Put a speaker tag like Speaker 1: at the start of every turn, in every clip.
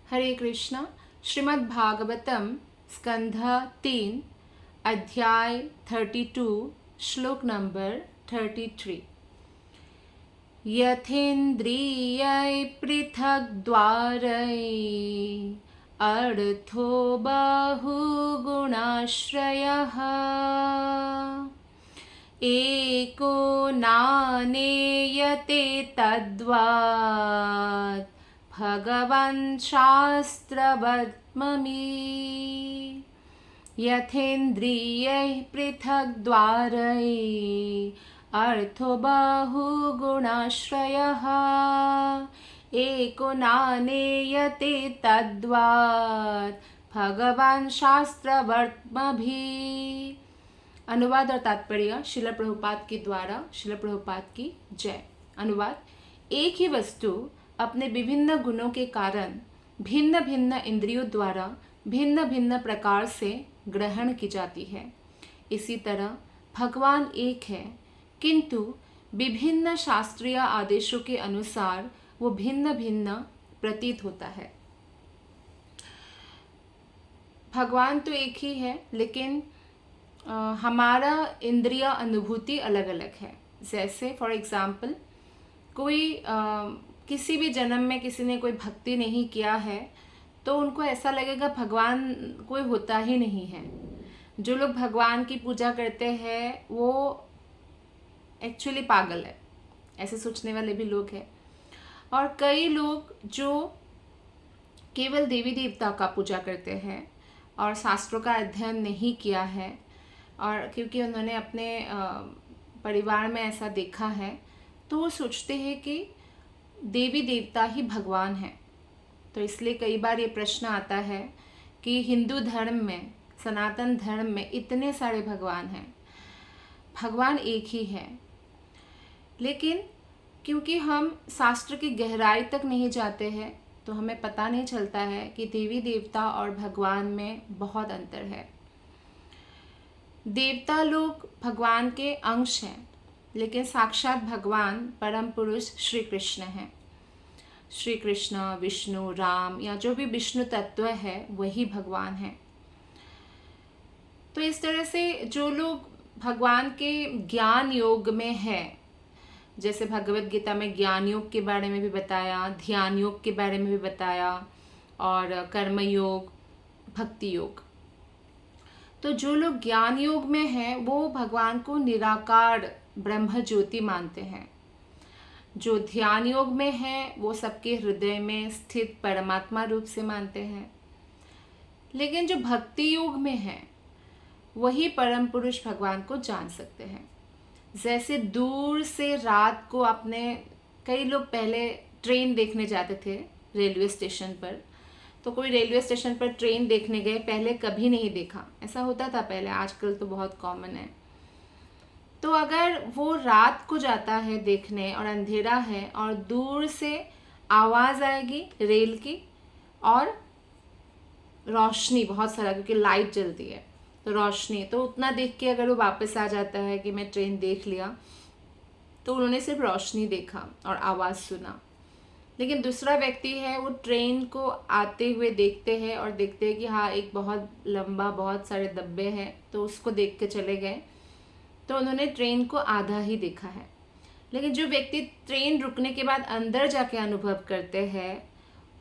Speaker 1: हरे कृष्णा। श्रीमद् भागवतम स्कंध 3 अध्याय 32 श्लोक नंबर 33। यथेन्द्रियै पृथग्द्वारै अर्थो बहुगुणाश्रयः एको नानेयते तद्वात् भगवान् शास्त्रवर्त्मनि। यथेन्द्रियैः पृथग्द्वारै अर्थो बहुगुणाश्रयः एको नानेयते तद्वात् भगवान् शास्त्रवर्त्मभिः। अनुवाद और तात्पर्य शिला प्रभुपाद के द्वारा। शिला प्रभुपाद की जय। अनुवाद। एक ही वस्तु अपने विभिन्न गुणों के कारण भिन्न भिन्न इंद्रियों द्वारा भिन्न भिन्न प्रकार से ग्रहण की जाती है। इसी तरह भगवान एक है, किंतु विभिन्न शास्त्रीय आदेशों के अनुसार वो भिन्न भिन्न प्रतीत होता है। भगवान तो एक ही है, लेकिन हमारा इंद्रिय अनुभूति अलग अलग है। जैसे फॉर एग्जाम्पल कोई किसी भी जन्म में किसी ने कोई भक्ति नहीं किया है तो उनको ऐसा लगेगा भगवान कोई होता ही नहीं है। जो लोग भगवान की पूजा करते हैं वो एक्चुअली पागल है, ऐसे सोचने वाले भी लोग हैं। और कई लोग जो केवल देवी देवता का पूजा करते हैं और शास्त्रों का अध्ययन नहीं किया है, और क्योंकि उन्होंने अपने परिवार में ऐसा देखा है तो वो सोचते हैं कि देवी देवता ही भगवान है। तो इसलिए कई बार ये प्रश्न आता है कि हिंदू धर्म में, सनातन धर्म में इतने सारे भगवान हैं, भगवान एक ही है। लेकिन क्योंकि हम शास्त्र की गहराई तक नहीं जाते हैं तो हमें पता नहीं चलता है कि देवी देवता और भगवान में बहुत अंतर है। देवता लोग भगवान के अंश हैं, लेकिन साक्षात भगवान परम पुरुष श्री कृष्ण हैं। श्री कृष्ण, विष्णु, राम या जो भी विष्णु तत्व है वही भगवान है। तो इस तरह से जो लोग भगवान के ज्ञान योग में है, जैसे भगवत गीता में ज्ञान योग के बारे में भी बताया, ध्यान योग के बारे में भी बताया, और कर्म योग, भक्ति योग। तो जो लोग ज्ञान योग में हैं वो भगवान को निराकार ब्रह्म ज्योति मानते हैं। जो ध्यान योग में है वो सबके हृदय में स्थित परमात्मा रूप से मानते हैं। लेकिन जो भक्ति योग में है वही परम पुरुष भगवान को जान सकते हैं। जैसे दूर से रात को अपने, कई लोग पहले ट्रेन देखने जाते थे रेलवे स्टेशन पर, तो कोई रेलवे स्टेशन पर ट्रेन देखने गए, पहले कभी नहीं देखा, ऐसा होता था पहले, आजकल तो बहुत कॉमन है। तो अगर वो रात को जाता है देखने और अंधेरा है और दूर से आवाज़ आएगी रेल की और रोशनी बहुत सारा, क्योंकि लाइट जलती है तो रोशनी, तो उतना देख के अगर वो वापस आ जाता है कि मैं ट्रेन देख लिया, तो उन्होंने सिर्फ रोशनी देखा और आवाज़ सुना। लेकिन दूसरा व्यक्ति है वो ट्रेन को आते हुए देखते हैं और देखते हैं कि हाँ एक बहुत लंबा, बहुत सारे डब्बे हैं, तो उसको देख के चले गए, तो उन्होंने ट्रेन को आधा ही देखा है। लेकिन जो व्यक्ति ट्रेन रुकने के बाद अंदर जाके अनुभव करते हैं,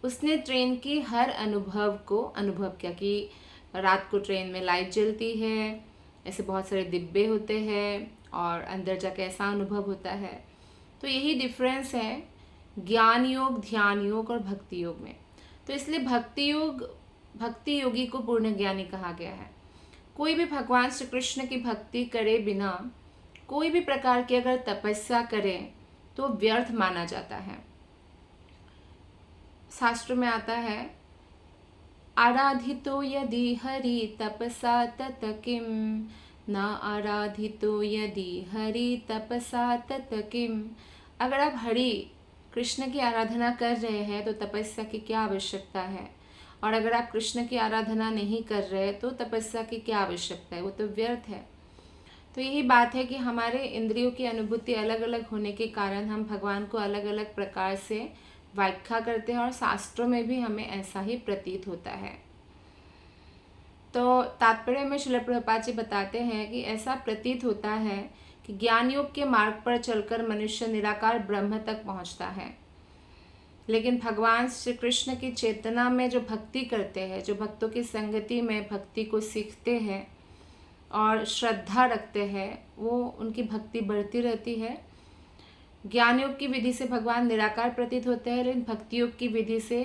Speaker 1: उसने ट्रेन की हर अनुभव को अनुभव किया कि रात को ट्रेन में लाइट जलती है, ऐसे बहुत सारे डिब्बे होते हैं और अंदर जाके ऐसा अनुभव होता है। तो यही डिफरेंस है ज्ञान योग, ध्यान योग और भक्ति योग में। तो इसलिए भक्ति योगी को पूर्ण ज्ञानी कहा गया है। कोई भी भगवान श्री कृष्ण की भक्ति करे बिना कोई भी प्रकार की अगर तपस्या करे तो व्यर्थ माना जाता है। शास्त्र में आता है, आराधितो यदि हरि तपसा तत किम, न आराधितो यदि हरि तपसा तत किम। अगर आप हरि कृष्ण की आराधना कर रहे हैं तो तपस्या की क्या आवश्यकता है, और अगर आप कृष्ण की आराधना नहीं कर रहे तो तपस्या की क्या आवश्यकता है, वो तो व्यर्थ है। तो यही बात है कि हमारे इंद्रियों की अनुभूति अलग अलग होने के कारण हम भगवान को अलग अलग प्रकार से व्याख्या करते हैं और शास्त्रों में भी हमें ऐसा ही प्रतीत होता है। तो तात्पर्य में श्रील प्रभुपाद जी बताते हैं कि ऐसा प्रतीत होता है कि ज्ञान योग के मार्ग पर चलकर मनुष्य निराकार ब्रह्म तक पहुंचता है, लेकिन भगवान श्री कृष्ण की चेतना में जो भक्ति करते हैं, जो भक्तों की संगति में भक्ति को सीखते हैं और श्रद्धा रखते हैं, वो उनकी भक्ति बढ़ती रहती है। ज्ञान योग की विधि से भगवान निराकार प्रतीत होते हैं, लेकिन भक्ति योग की विधि से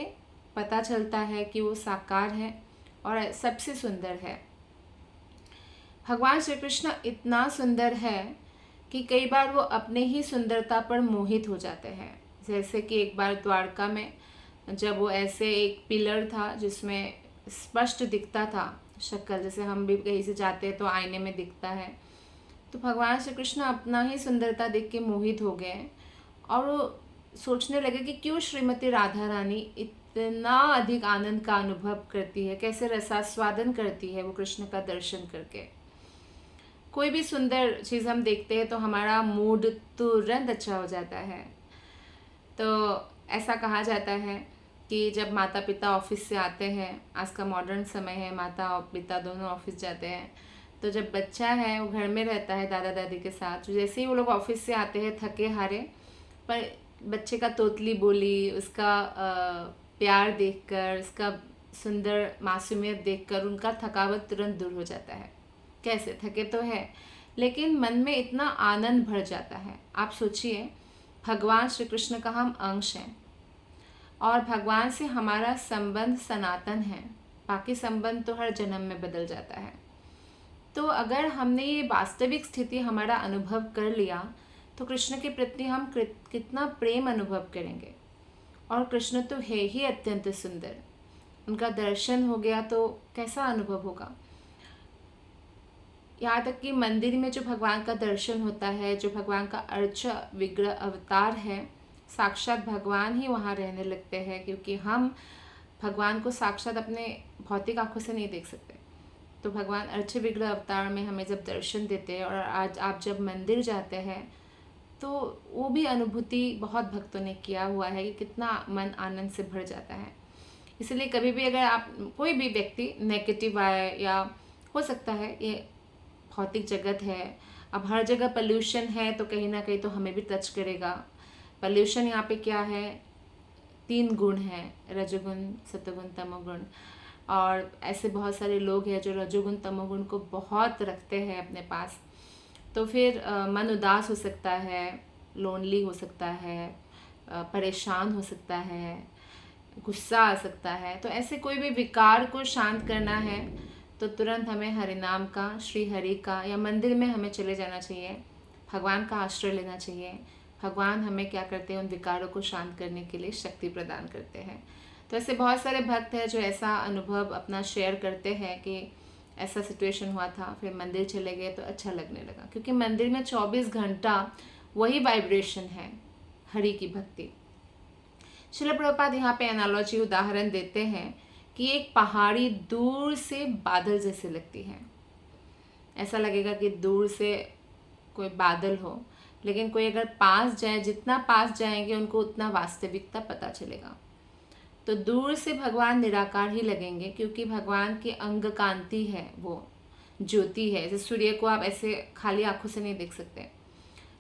Speaker 1: पता चलता है कि वो साकार है और सबसे सुंदर है। भगवान श्री कृष्ण इतना सुंदर है कि कई बार वो अपने ही सुंदरता पर मोहित हो जाते हैं। जैसे कि एक बार द्वारका में जब वो ऐसे एक पिलर था जिसमें स्पष्ट दिखता था शक्ल, जैसे हम भी कहीं से जाते हैं तो आईने में दिखता है, तो भगवान श्री कृष्ण अपना ही सुंदरता देख के मोहित हो गए और वो सोचने लगे कि क्यों श्रीमती राधा रानी इतना अधिक आनंद का अनुभव करती है, कैसे रसास्वादन करती है वो कृष्ण का दर्शन करके। कोई भी सुंदर चीज़ हम देखते हैं तो हमारा मूड तुरंत अच्छा हो जाता है। तो ऐसा कहा जाता है कि जब माता पिता ऑफिस से आते हैं, आज का मॉडर्न समय है, माता और पिता दोनों ऑफिस जाते हैं, तो जब बच्चा है वो घर में रहता है दादा दादी के साथ, तो जैसे ही वो लोग ऑफिस से आते हैं थके हारे, पर बच्चे का तोतली बोली, उसका प्यार देखकर, उसका सुंदर मासूमियत देखकर उनका थकावट तुरंत दूर हो जाता है। कैसे, थके तो है लेकिन मन में इतना आनंद भर जाता है। आप सोचिए, भगवान श्री कृष्ण का हम अंश हैं और भगवान से हमारा संबंध सनातन है, बाकी संबंध तो हर जन्म में बदल जाता है। तो अगर हमने ये वास्तविक स्थिति हमारा अनुभव कर लिया तो कृष्ण के प्रति हम कितना प्रेम अनुभव करेंगे। और कृष्ण तो है ही अत्यंत सुंदर, उनका दर्शन हो गया तो कैसा अनुभव होगा। यहाँ तक कि मंदिर में जो भगवान का दर्शन होता है, जो भगवान का अर्च विग्रह अवतार है, साक्षात भगवान ही वहाँ रहने लगते हैं, क्योंकि हम भगवान को साक्षात अपने भौतिक आंखों से नहीं देख सकते। तो भगवान अर्च विग्रह अवतार में हमें जब दर्शन देते हैं और आज आप जब मंदिर जाते हैं तो वो भी अनुभूति बहुत भक्तों ने किया हुआ है कि कितना मन आनंद से भर जाता है। इसलिए कभी भी अगर आप, कोई भी व्यक्ति नेगेटिव आए, या हो सकता है ये भौतिक जगत है, अब हर जगह पोल्यूशन है तो कहीं ना कहीं तो हमें भी टच करेगा। पोल्यूशन यहाँ पे क्या है, 3 गुण हैं, रजोगुण सतोगुण तमोगुण, और ऐसे बहुत सारे लोग हैं जो रजोगुण तमोगुण को बहुत रखते हैं अपने पास। तो फिर मन उदास हो सकता है, लोनली हो सकता है, परेशान हो सकता है, गुस्सा आ सकता है। तो ऐसे कोई भी विकार को शांत करना है तो तुरंत हमें हरिनाम का, श्री हरि का, या मंदिर में हमें चले जाना चाहिए, भगवान का आश्रय लेना चाहिए। भगवान हमें क्या करते हैं, उन विकारों को शांत करने के लिए शक्ति प्रदान करते हैं। तो ऐसे बहुत सारे भक्त हैं जो ऐसा अनुभव अपना शेयर करते हैं कि ऐसा सिचुएशन हुआ था, फिर मंदिर चले गए तो अच्छा लगने लगा, क्योंकि मंदिर में 24 घंटा वही वाइब्रेशन है, हरि की भक्ति। श्रील प्रभुपाद यहाँ पे एनालॉजी उदाहरण देते हैं कि एक पहाड़ी दूर से बादल जैसे लगती है। ऐसा लगेगा कि दूर से कोई बादल हो, लेकिन कोई अगर पास जाए, जितना पास जाएंगे उनको उतना वास्तविकता पता चलेगा। तो दूर से भगवान निराकार ही लगेंगे, क्योंकि भगवान की अंग कांति है, वो ज्योति है। जैसे सूर्य को आप ऐसे खाली आंखों से नहीं देख सकते,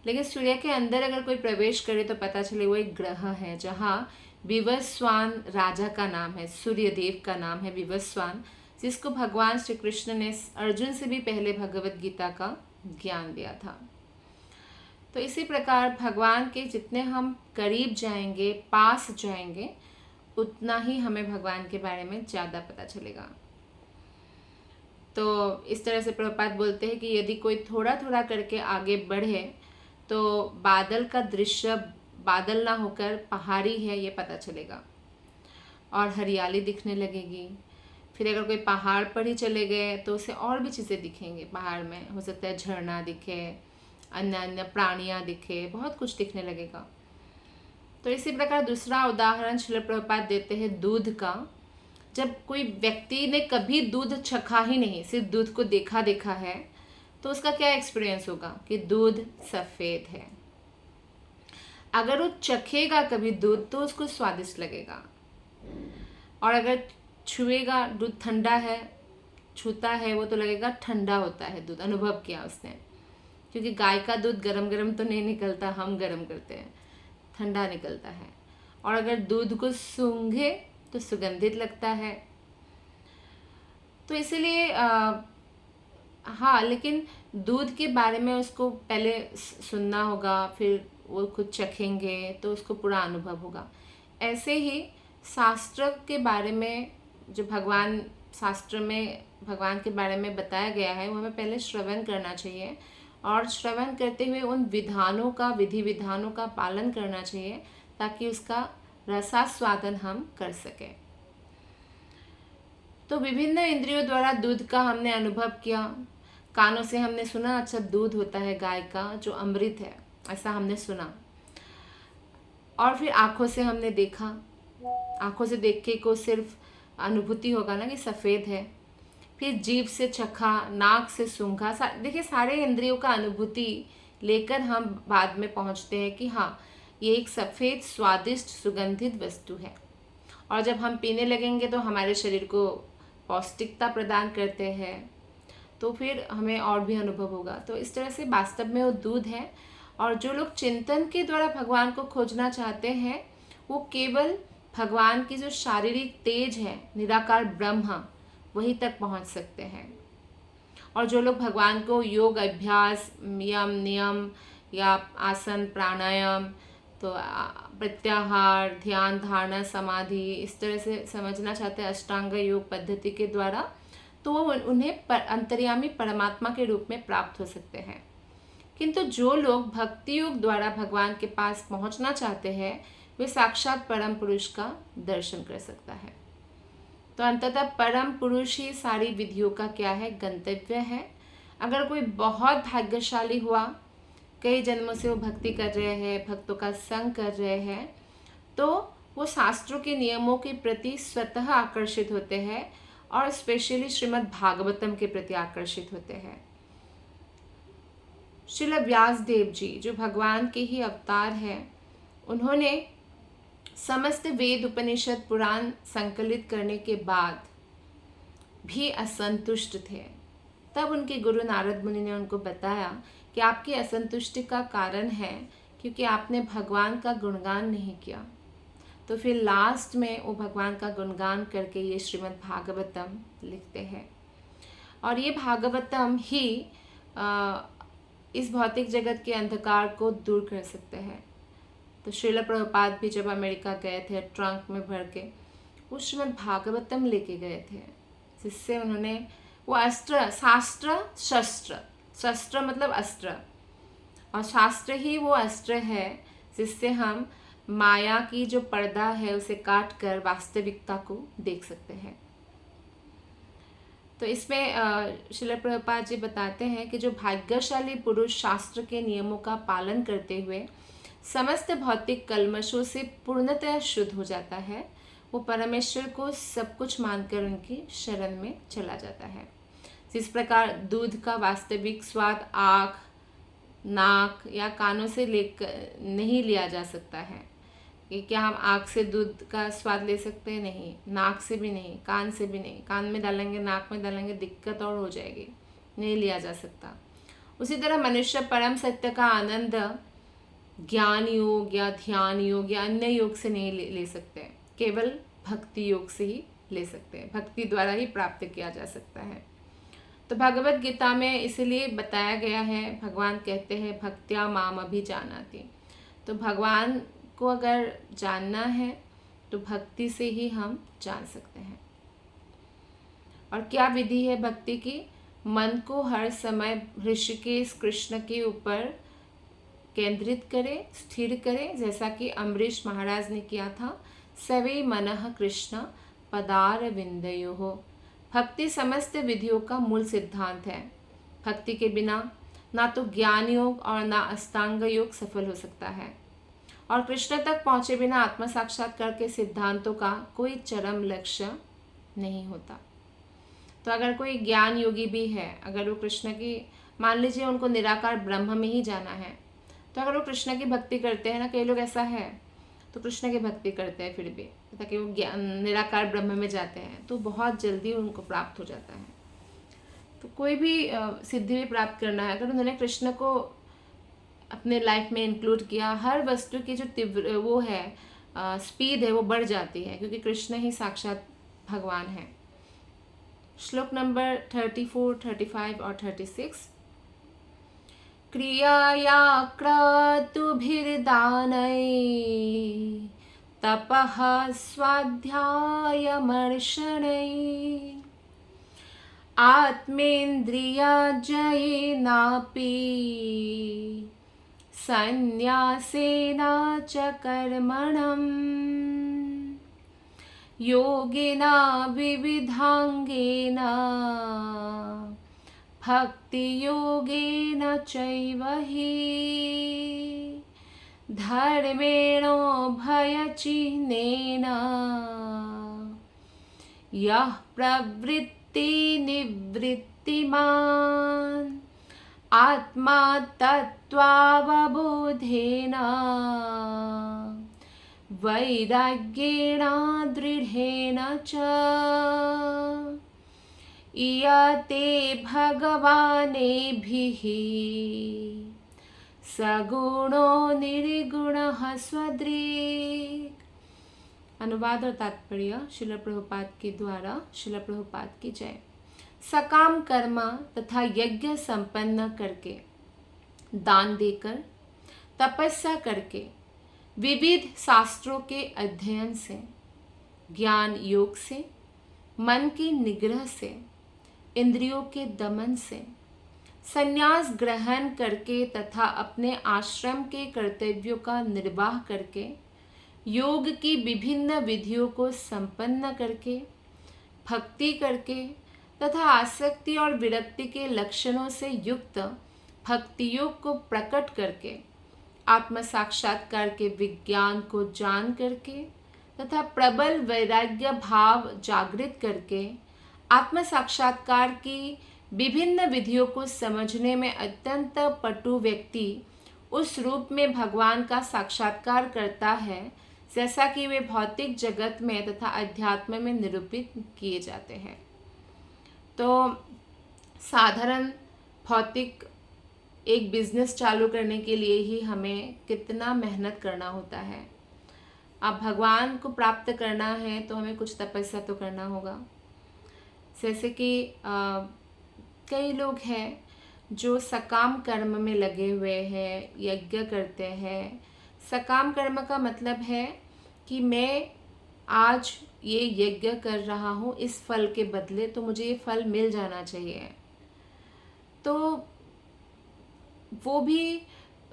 Speaker 1: लेकिन सूर्य के अंदर अगर कोई प्रवेश करे तो पता चले वो एक ग्रह है, जहाँ विवस्वान राजा का नाम है, सूर्यदेव का नाम है विवस्वान, जिसको भगवान श्री कृष्ण ने अर्जुन से भी पहले भगवत गीता का ज्ञान दिया था। तो इसी प्रकार भगवान के जितने हम करीब जाएंगे, पास जाएंगे, उतना ही हमें भगवान के बारे में ज़्यादा पता चलेगा। तो इस तरह से प्रभुपाद बोलते हैं कि यदि कोई थोड़ा थोड़ा करके आगे बढ़े तो बादल का दृश्य बादल ना होकर पहाड़ी है ये पता चलेगा और हरियाली दिखने लगेगी। फिर अगर कोई पहाड़ पर ही चले गए तो उसे और भी चीज़ें दिखेंगी। पहाड़ में हो सकता है झरना दिखे, अन्य अन्य प्राणियाँ दिखे, बहुत कुछ दिखने लगेगा। तो इसी प्रकार दूसरा उदाहरण श्रील प्रभुपाद देते हैं दूध का। जब कोई व्यक्ति ने कभी दूध चखा ही नहीं, सिर्फ दूध को देखा देखा है, तो उसका क्या एक्सपीरियंस होगा कि दूध सफ़ेद है। अगर वो चखेगा कभी दूध तो उसको स्वादिष्ट लगेगा, और अगर छुएगा, दूध ठंडा है, छूता है वो तो लगेगा ठंडा होता है दूध, अनुभव किया उसने। क्योंकि गाय का दूध गरम गरम तो नहीं निकलता, हम गरम करते हैं, ठंडा निकलता है। और अगर दूध को सूंघे तो सुगंधित लगता है। तो इसलिए हाँ, लेकिन दूध के बारे में उसको पहले सुनना होगा, फिर वो खुद चखेंगे तो उसको पूरा अनुभव होगा। ऐसे ही शास्त्र के बारे में, जो भगवान शास्त्र में भगवान के बारे में बताया गया है, वो हमें पहले श्रवण करना चाहिए, और श्रवण करते हुए उन विधानों का, विधि विधानों का पालन करना चाहिए, ताकि उसका रसास्वादन हम कर सकें। तो विभिन्न इंद्रियों द्वारा दूध का हमने अनुभव किया। कानों से हमने सुना, अच्छा दूध होता है गाय का जो अमृत है, ऐसा हमने सुना। और फिर आँखों से हमने देखा, आँखों से देख के को सिर्फ अनुभूति होगा ना कि सफ़ेद है। फिर जीभ से चखा, नाक से सूंघा। देखिए, सारे इंद्रियों का अनुभूति लेकर हम बाद में पहुंचते हैं कि हाँ, ये एक सफ़ेद स्वादिष्ट सुगंधित वस्तु है। और जब हम पीने लगेंगे तो हमारे शरीर को पौष्टिकता प्रदान करते हैं, तो फिर हमें और भी अनुभव होगा। तो इस तरह से वास्तव में वो दूध है। और जो लोग चिंतन के द्वारा भगवान को खोजना चाहते हैं, वो केवल भगवान की जो शारीरिक तेज है, निराकार ब्रह्म, वहीं तक पहुंच सकते हैं। और जो लोग भगवान को योग अभ्यास, यम नियम या आसन प्राणायाम, तो प्रत्याहार, ध्यान, धारणा, समाधि, इस तरह से समझना चाहते हैं अष्टांग योग पद्धति के द्वारा, तो वो उन्हें अंतर्यामी परमात्मा के रूप में प्राप्त हो सकते हैं। किंतु जो लोग भक्ति योग द्वारा भगवान के पास पहुंचना चाहते हैं, वे साक्षात परम पुरुष का दर्शन कर सकता है। तो अंततः परम पुरुष ही सारी विधियों का क्या है, गंतव्य है। अगर कोई बहुत भाग्यशाली हुआ, कई जन्मों से वो भक्ति कर रहे हैं, भक्तों का संग कर रहे हैं, तो वो शास्त्रों के नियमों के प्रति स्वतः आकर्षित होते हैं, और स्पेशली श्रीमद् भागवतम के प्रति आकर्षित होते हैं। श्रील व्यासदेव जी, जो भगवान के ही अवतार हैं, उन्होंने समस्त वेद, उपनिषद, पुराण संकलित करने के बाद भी असंतुष्ट थे। तब उनके गुरु नारद मुनि ने उनको बताया कि आपकी असंतुष्टि का कारण है क्योंकि आपने भगवान का गुणगान नहीं किया। तो फिर लास्ट में वो भगवान का गुणगान करके ये श्रीमद् भागवतम लिखते हैं। और ये भागवतम ही इस भौतिक जगत के अंधकार को दूर कर सकते हैं। तो श्रील प्रभुपाद भी जब अमेरिका गए थे, ट्रंक में भर के वो श्रीमद् भागवतम लेके गए थे, जिससे उन्होंने वो अस्त्र, शास्त्र, शस्त्र, शस्त्र मतलब अस्त्र, और शास्त्र ही वो अस्त्र है जिससे हम माया की जो पर्दा है उसे काट कर वास्तविकता को देख सकते हैं। तो इसमें श्रील प्रभुपाद जी बताते हैं कि जो भाग्यशाली पुरुष शास्त्र के नियमों का पालन करते हुए समस्त भौतिक कल्मशों से पूर्णतः शुद्ध हो जाता है, वो परमेश्वर को सब कुछ मानकर उनकी शरण में चला जाता है। जिस प्रकार दूध का वास्तविक स्वाद आँख, नाक या कानों से लेकर नहीं लिया जा सकता है, कि क्या हम आँख से दूध का स्वाद ले सकते हैं? नहीं, नाक से भी नहीं, कान से भी नहीं। कान में डालेंगे, नाक में डालेंगे, दिक्कत और हो जाएगी, नहीं लिया जा सकता। उसी तरह मनुष्य परम सत्य का आनंद ज्ञान योग या ध्यान योग या अन्य योग से नहीं ले सकते, केवल भक्ति योग से ही ले सकते हैं। भक्ति द्वारा ही प्राप्त किया जा सकता है। तो भगवत गीता में इसलिए बताया गया है, भगवान कहते हैं भक्त्या माम अभिजानाति। तो भगवान को अगर जानना है तो भक्ति से ही हम जान सकते हैं। और क्या विधि है भक्ति की? मन को हर समय ऋषिकेश कृष्ण के ऊपर केंद्रित करें, स्थिर करें, जैसा कि अम्बरीश महाराज ने किया था। सवे मनः कृष्ण पदार विंदयोः। भक्ति समस्त विधियों का मूल सिद्धांत है। भक्ति के बिना ना तो ज्ञान योग और ना अष्टांग योग सफल हो सकता है, और कृष्ण तक पहुँचे बिना आत्म साक्षात्कार के सिद्धांतों का कोई चरम लक्ष्य नहीं होता। तो अगर कोई ज्ञान योगी भी है, अगर वो कृष्ण की, मान लीजिए उनको निराकार ब्रह्म में ही जाना है, तो अगर वो कृष्ण की भक्ति करते हैं ना, कई लोग ऐसा है तो कृष्ण की भक्ति करते हैं फिर भी, ताकि वो ज्ञान निराकार ब्रह्म में जाते हैं तो बहुत जल्दी उनको प्राप्त हो जाता है। तो कोई भी सिद्धि भी प्राप्त करना है, अगर उन्होंने कृष्ण को अपने लाइफ में इंक्लूड किया, हर वस्तु की जो तीव्र वो है स्पीड है वो बढ़ जाती है, क्योंकि कृष्ण ही साक्षात भगवान है। श्लोक नंबर 34, 35 और 36। क्रियाया क्रतुभिर्दानै तपः स्वाध्यायमर्शनै आत्मेन्द्रियजयेनापि संन्यासेन च कर्मणम् योगेन विविधांगेन भक्तियोगेन चैव हि धर्मेणोभयचिह्नेन यः प्रवृत्तिनिवृत्तिमान् आत्मा तत्त्वावबोधेन वैराग्येण दृढेन च इयते भगवानेभिः सगुणो निर्गुणः स्वदृक्। अनुवाद और तात्पर्य श्रील प्रभुपाद के द्वारा। श्रील प्रभुपाद की जय। सकाम कर्म तथा यज्ञ संपन्न करके, दान देकर, तपस्या करके, विविध शास्त्रों के अध्ययन से, ज्ञान योग से, मन के निग्रह से, इंद्रियों के दमन से, संन्यास ग्रहण करके तथा अपने आश्रम के कर्तव्यों का निर्वाह करके, योग की विभिन्न विधियों को संपन्न करके, भक्ति करके तथा आसक्ति और विरक्ति के लक्षणों से युक्त भक्ति योग को प्रकट करके, आत्म साक्षात्कार के विज्ञान को जान करके तथा प्रबल वैराग्य भाव जागृत करके, आत्म साक्षात्कार की विभिन्न विधियों को समझने में अत्यंत पटु व्यक्ति उस रूप में भगवान का साक्षात्कार करता है जैसा कि वे भौतिक जगत में तथा अध्यात्म में निरूपित किए जाते हैं। तो साधारण भौतिक एक बिजनेस चालू करने के लिए ही हमें कितना मेहनत करना होता है। अब भगवान को प्राप्त करना है तो हमें कुछ तपस्या तो करना होगा। जैसे कि कई लोग हैं जो सकाम कर्म में लगे हुए हैं, यज्ञ करते हैं। सकाम कर्म का मतलब है कि मैं आज ये यज्ञ कर रहा हूँ, इस फल के बदले तो मुझे ये फल मिल जाना चाहिए। तो वो भी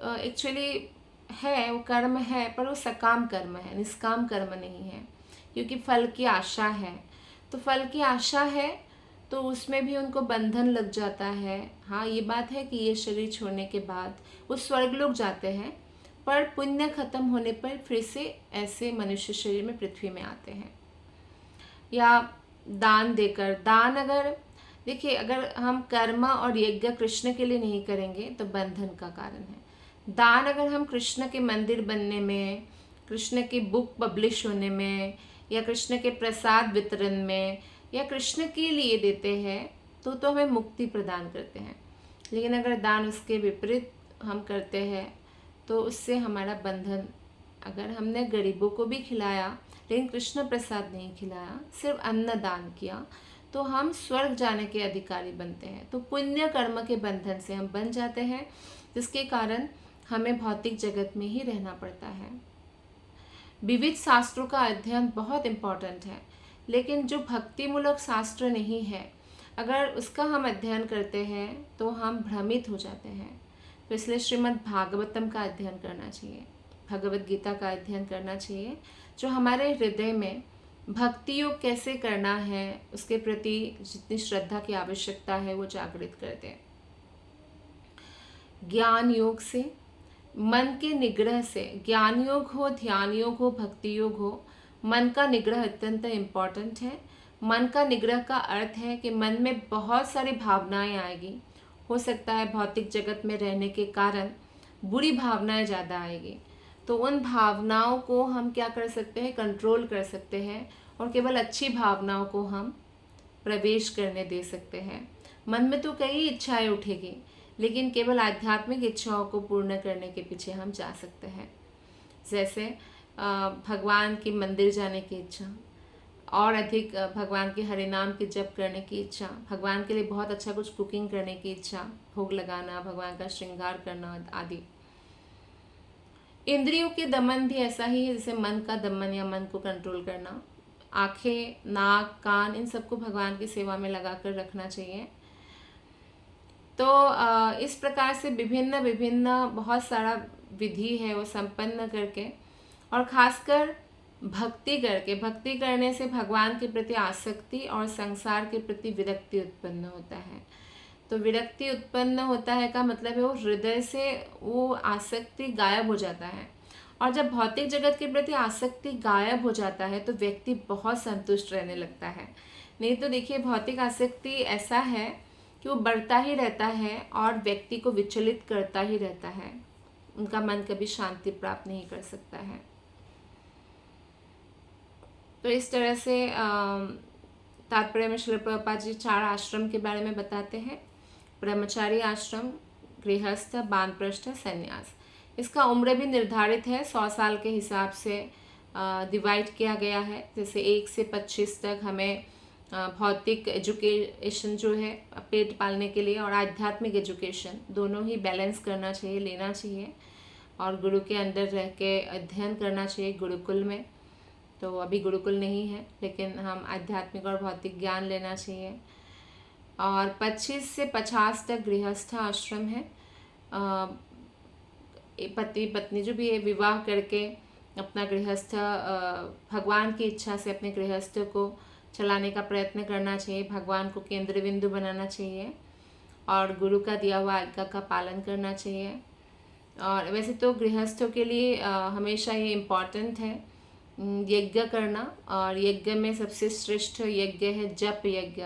Speaker 1: एक्चुअली है, वो कर्म है, पर वो सकाम कर्म है, निष्काम कर्म नहीं है, क्योंकि फल की आशा है। तो फल की आशा है तो उसमें भी उनको बंधन लग जाता है। हाँ, ये बात है कि ये शरीर छोड़ने के बाद वो स्वर्ग लोग जाते हैं, पर पुण्य खत्म होने पर फिर से ऐसे मनुष्य शरीर में पृथ्वी में आते हैं। या दान देकर, दान अगर देखिए, अगर हम कर्म और यज्ञ कृष्ण के लिए नहीं करेंगे तो बंधन का कारण है। दान अगर हम कृष्ण के मंदिर बनने में, कृष्ण की बुक पब्लिश होने में, या कृष्ण के प्रसाद वितरण में, या कृष्ण के लिए देते हैं तो हमें मुक्ति प्रदान करते हैं। लेकिन अगर दान उसके विपरीत हम करते हैं तो उससे हमारा बंधन, अगर हमने गरीबों को भी खिलाया लेकिन कृष्ण प्रसाद नहीं खिलाया, सिर्फ अन्न दान किया, तो हम स्वर्ग जाने के अधिकारी बनते हैं। तो पुण्य कर्म के बंधन से हम बन जाते हैं, जिसके कारण हमें भौतिक जगत में ही रहना पड़ता है। विविध शास्त्रों का अध्ययन बहुत इम्पॉर्टेंट है, लेकिन जो भक्तिमूलक शास्त्र नहीं है, अगर उसका हम अध्ययन करते हैं तो हम भ्रमित हो जाते हैं। तो इसलिए श्रीमद् भागवतम का अध्ययन करना चाहिए, भगवत गीता का अध्ययन करना चाहिए, जो हमारे हृदय में भक्ति योग कैसे करना है उसके प्रति जितनी श्रद्धा की आवश्यकता है वो जागृत कर दें। ज्ञान योग से, मन के निग्रह से, ज्ञान योग हो, ध्यान योग हो, भक्ति योग हो, मन का निग्रह अत्यंत इम्पॉर्टेंट है। मन का निग्रह का अर्थ है कि मन में बहुत सारी भावनाएं आएगी। हो सकता है भौतिक जगत में रहने के कारण बुरी भावनाएं ज़्यादा आएगी। तो उन भावनाओं को हम क्या कर सकते हैं, कंट्रोल कर सकते हैं, और केवल अच्छी भावनाओं को हम प्रवेश करने दे सकते हैं। मन में तो कई इच्छाएं उठेगी, लेकिन केवल आध्यात्मिक इच्छाओं को पूर्ण करने के पीछे हम जा सकते हैं। जैसे भगवान के मंदिर जाने की इच्छा, और अधिक भगवान के हरि नाम की जप करने की इच्छा, भगवान के लिए बहुत अच्छा कुछ कुकिंग करने की इच्छा, भोग लगाना, भगवान का श्रृंगार करना आदि। इंद्रियों के दमन भी ऐसा ही है, जैसे मन का दमन या मन को कंट्रोल करना। आंखें, नाक, कान, इन सबको भगवान की सेवा में लगा कर रखना चाहिए। तो इस प्रकार से विभिन्न विभिन्न बहुत सारा विधि है वो संपन्न करके, और खासकर भक्ति करके, भक्ति करने से भगवान के प्रति आसक्ति और संसार के प्रति विरक्ति उत्पन्न होता है। तो विरक्ति उत्पन्न होता है का मतलब है वो हृदय से वो आसक्ति गायब हो जाता है। और जब भौतिक जगत के प्रति आसक्ति गायब हो जाता है तो व्यक्ति बहुत संतुष्ट रहने लगता है। नहीं तो देखिए, भौतिक आसक्ति ऐसा है कि वो बढ़ता ही रहता है और व्यक्ति को विचलित करता ही रहता है, उनका मन कभी शांति प्राप्त नहीं कर सकता है। तो इस तरह से तात्पर्य में श्रील प्रभुपाद जी 4 आश्रम के बारे में बताते हैं: ब्रह्मचारी आश्रम, गृहस्थ, वानप्रस्थ, संन्यास। इसका उम्र भी निर्धारित है, 100 साल के हिसाब से डिवाइड किया गया है। जैसे 1 से 25 तक हमें भौतिक एजुकेशन जो है पेट पालने के लिए, और आध्यात्मिक एजुकेशन दोनों ही बैलेंस करना चाहिए, लेना चाहिए, और गुरु के अंडर रह के अध्ययन करना चाहिए गुरुकुल में। तो अभी गुरुकुल नहीं है, लेकिन हम आध्यात्मिक और भौतिक ज्ञान लेना चाहिए। और 25 से 50 तक गृहस्थ आश्रम है। पति पत्नी जो भी है, विवाह करके अपना गृहस्थ, भगवान की इच्छा से अपने गृहस्थ को चलाने का प्रयत्न करना चाहिए, भगवान को केंद्र बिंदु बनाना चाहिए, और गुरु का दिया हुआ आज्ञा का पालन करना चाहिए। और वैसे तो गृहस्थों के लिए हमेशा ये इम्पॉर्टेंट है यज्ञ करना, और यज्ञ में सबसे श्रेष्ठ यज्ञ है जप यज्ञ।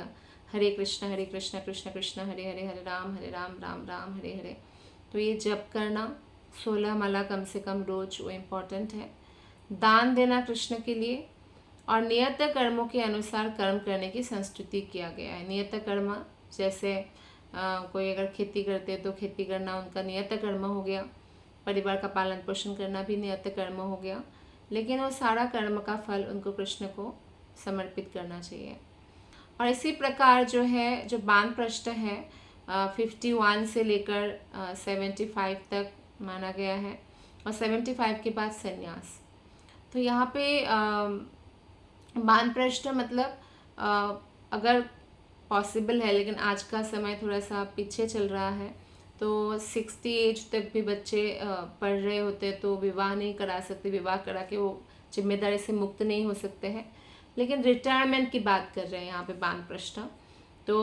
Speaker 1: हरे कृष्ण कृष्ण कृष्ण हरे हरे, हरे राम राम राम हरे हरे। तो ये जप करना 16 माला कम से कम रोज, वो इम्पॉर्टेंट है। दान देना कृष्ण के लिए, और नियत कर्मों के अनुसार कर्म करने की संस्तुति किया गया है। नियत कर्म जैसे कोई अगर खेती करते तो खेती करना उनका नियत कर्म हो गया, परिवार का पालन पोषण करना भी नियत कर्म हो गया, लेकिन वो सारा कर्म का फल उनको कृष्ण को समर्पित करना चाहिए। और इसी प्रकार जो है, जो वानप्रस्थ है 51 से लेकर 75 तक माना गया है, और 75 के बाद संन्यास। तो यहाँ पे वानप्रस्थ मतलब अगर पॉसिबल है, लेकिन आज का समय थोड़ा सा पीछे चल रहा है, तो 60 एज तक भी बच्चे पढ़ रहे होते तो विवाह नहीं करा सकते, विवाह करा के वो जिम्मेदारी से मुक्त नहीं हो सकते हैं। लेकिन रिटायरमेंट की बात कर रहे हैं यहाँ पे वानप्रस्थ। तो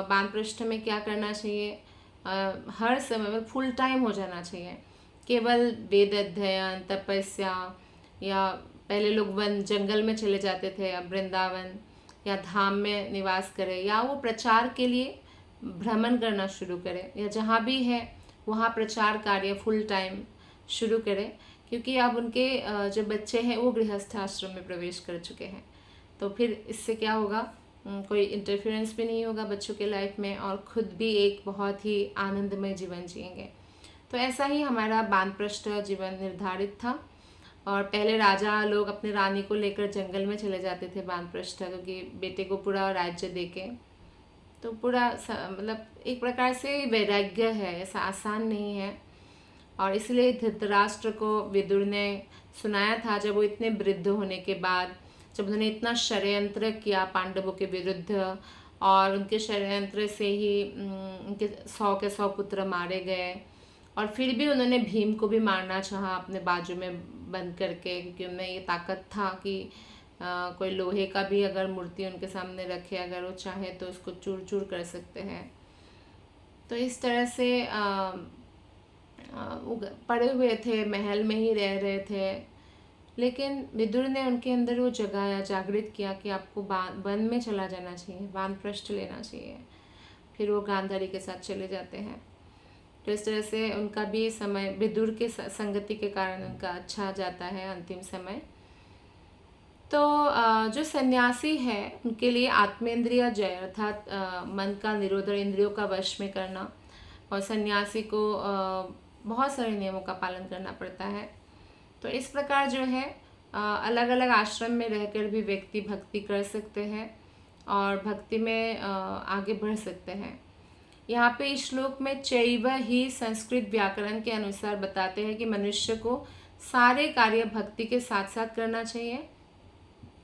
Speaker 1: वानप्रस्थ में क्या करना चाहिए, हर समय में फुल टाइम हो जाना चाहिए। केवल वेद अध्ययन, तपस्या, या पहले लोग वन जंगल में चले जाते थे, अब वृंदावन या धाम में निवास करें, या वो प्रचार के लिए भ्रमण करना शुरू करें, या जहाँ भी है वहाँ प्रचार कार्य फुल टाइम शुरू करें, क्योंकि अब उनके जो बच्चे हैं वो गृहस्थ आश्रम में प्रवेश कर चुके हैं। तो फिर इससे क्या होगा, कोई इंटरफेरेंस भी नहीं होगा बच्चों के लाइफ में, और खुद भी एक बहुत ही आनंदमय जीवन जिएंगे। तो ऐसा ही हमारा वानप्रस्थ जीवन निर्धारित था। और पहले राजा लोग अपने रानी को लेकर जंगल में चले जाते थे वानप्रस्थ, क्योंकि बेटे को पूरा राज्य देके, तो पूरा मतलब एक प्रकार से वैराग्य है, ऐसा आसान नहीं है। और इसलिए धृतराष्ट्र को विदुर ने सुनाया था, जब वो इतने वृद्ध होने के बाद, जब उन्होंने इतना षड्यंत्र किया पांडवों के विरुद्ध, और उनके षड्यंत्र से ही उनके 100 के 100 पुत्र मारे गए, और फिर भी उन्होंने भीम को भी मारना चाहा अपने बाजू में बंद करके, क्योंकि उनमें ये ताकत था कि कोई लोहे का भी अगर मूर्ति उनके सामने रखे, अगर वो चाहे तो उसको चूर चूर कर सकते हैं। तो इस तरह से वो पड़े हुए थे, महल में ही रह रहे थे, लेकिन विदुर ने उनके अंदर वो जगाया, जागृत किया कि आपको वन में चला जाना चाहिए, वानप्रस्थ लेना चाहिए। फिर वो गांधारी के साथ चले जाते हैं। तो इस तरह से उनका भी समय विदुर के संगति के कारण उनका अच्छा जाता है अंतिम समय। तो जो सन्यासी है उनके लिए आत्मेंद्रिय जय अर्थात मन का निरोध और इंद्रियों का वश में करना, और सन्यासी को बहुत सारे नियमों का पालन करना पड़ता है। तो इस प्रकार जो है अलग अलग आश्रम में रहकर भी व्यक्ति भक्ति कर सकते हैं और भक्ति में आगे बढ़ सकते हैं। यहाँ पे इस श्लोक में चैव ही संस्कृत व्याकरण के अनुसार बताते हैं कि मनुष्य को सारे कार्य भक्ति के साथ साथ करना चाहिए,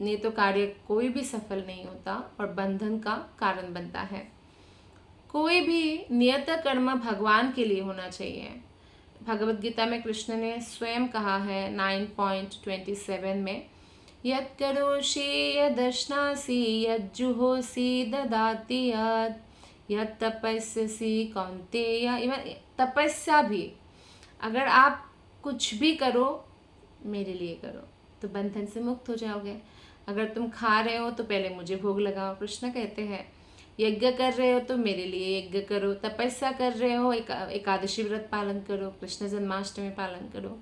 Speaker 1: नहीं तो कार्य कोई भी सफल नहीं होता और बंधन का कारण बनता है। कोई भी नियत कर्म भगवान के लिए होना चाहिए। भगवत गीता में कृष्ण ने स्वयं कहा है 9.27 में, यत् करोषि यदश्नासि यज्जुहोसि ददाति यत् तपस्यसि कौन्तेय। इवन तपस्या भी अगर आप कुछ भी करो मेरे लिए करो तो बंधन से मुक्त हो जाओगे। अगर तुम खा रहे हो तो पहले मुझे भोग लगाओ, कृष्ण कहते हैं। यज्ञ कर रहे हो तो मेरे लिए यज्ञ करो, तपस्या कर रहे हो एकादशी व्रत पालन करो, कृष्ण जन्माष्टमी पालन करो,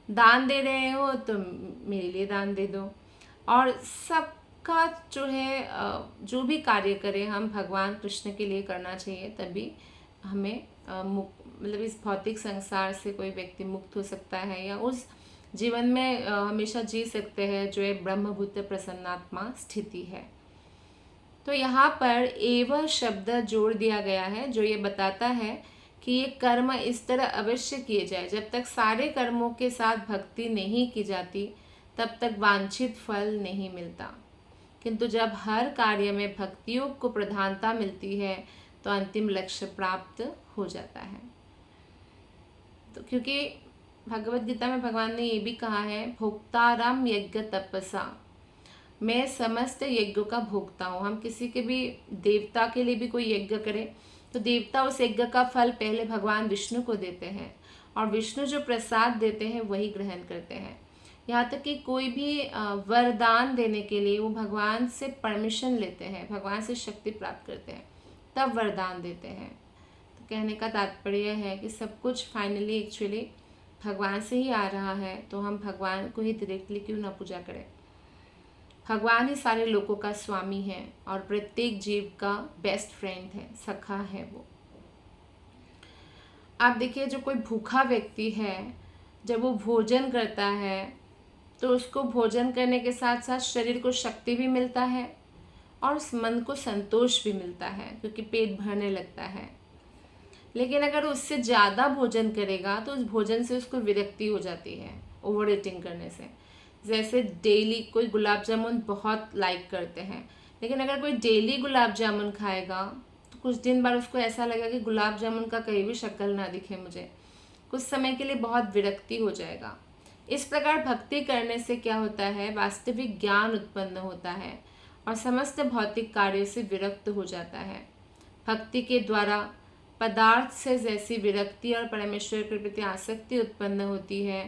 Speaker 1: दान दे रहे हो तो मेरे लिए दान दे दो। और सबका जो है जो भी कार्य करें हम भगवान कृष्ण के लिए करना चाहिए, तभी हमें मतलब इस भौतिक संसार से कोई व्यक्ति मुक्त हो सकता है या उस जीवन में हमेशा जी सकते हैं जो एक ब्रह्मभूत प्रसन्नात्मा स्थिति है। तो यहाँ पर एव शब्द जोड़ दिया गया है जो ये बताता है कि ये कर्म इस तरह अवश्य किए जाए। जब तक सारे कर्मों के साथ भक्ति नहीं की जाती तब तक वांछित फल नहीं मिलता, किंतु जब हर कार्य में भक्ति योग को प्रधानता मिलती है तो अंतिम लक्ष्य प्राप्त हो जाता है। तो क्योंकि भगवत गीता में भगवान ने ये भी कहा है, भोक्ताराम यज्ञ तपसा, मैं समस्त यज्ञों का भोगता हूँ। हम किसी के भी देवता के लिए भी कोई यज्ञ करें तो देवता उस यज्ञ का फल पहले भगवान विष्णु को देते हैं और विष्णु जो प्रसाद देते हैं वही ग्रहण करते हैं। यहाँ तक कि कोई भी वरदान देने के लिए वो भगवान से परमिशन लेते हैं, भगवान से शक्ति प्राप्त करते हैं, तब वरदान देते हैं। तो कहने का तात्पर्य है कि सब कुछ फाइनली एक्चुअली भगवान से ही आ रहा है, तो हम भगवान को ही डायरेक्टली क्यों ना पूजा करें। भगवान ही सारे लोगों का स्वामी है और प्रत्येक जीव का बेस्ट फ्रेंड है, सखा है वो। आप देखिए, जो कोई भूखा व्यक्ति है जब वो भोजन करता है तो उसको भोजन करने के साथ साथ शरीर को शक्ति भी मिलता है और मन को संतोष भी मिलता है क्योंकि पेट भरने लगता है। लेकिन अगर उससे ज़्यादा भोजन करेगा तो उस भोजन से उसको विरक्ति हो जाती है ओवर ईटिंग करने से। जैसे डेली कोई गुलाब जामुन बहुत लाइक करते हैं, लेकिन अगर कोई डेली गुलाब जामुन खाएगा तो कुछ दिन बाद उसको ऐसा लगेगा कि गुलाब जामुन का कहीं भी शक्ल ना दिखे मुझे, कुछ समय के लिए बहुत विरक्ति हो जाएगा। इस प्रकार भक्ति करने से क्या होता है, वास्तविक ज्ञान उत्पन्न होता है और समस्त भौतिक कार्यों से विरक्त हो जाता है। भक्ति के द्वारा पदार्थ से जैसी विरक्ति और परमेश्वर के प्रति आसक्ति उत्पन्न होती है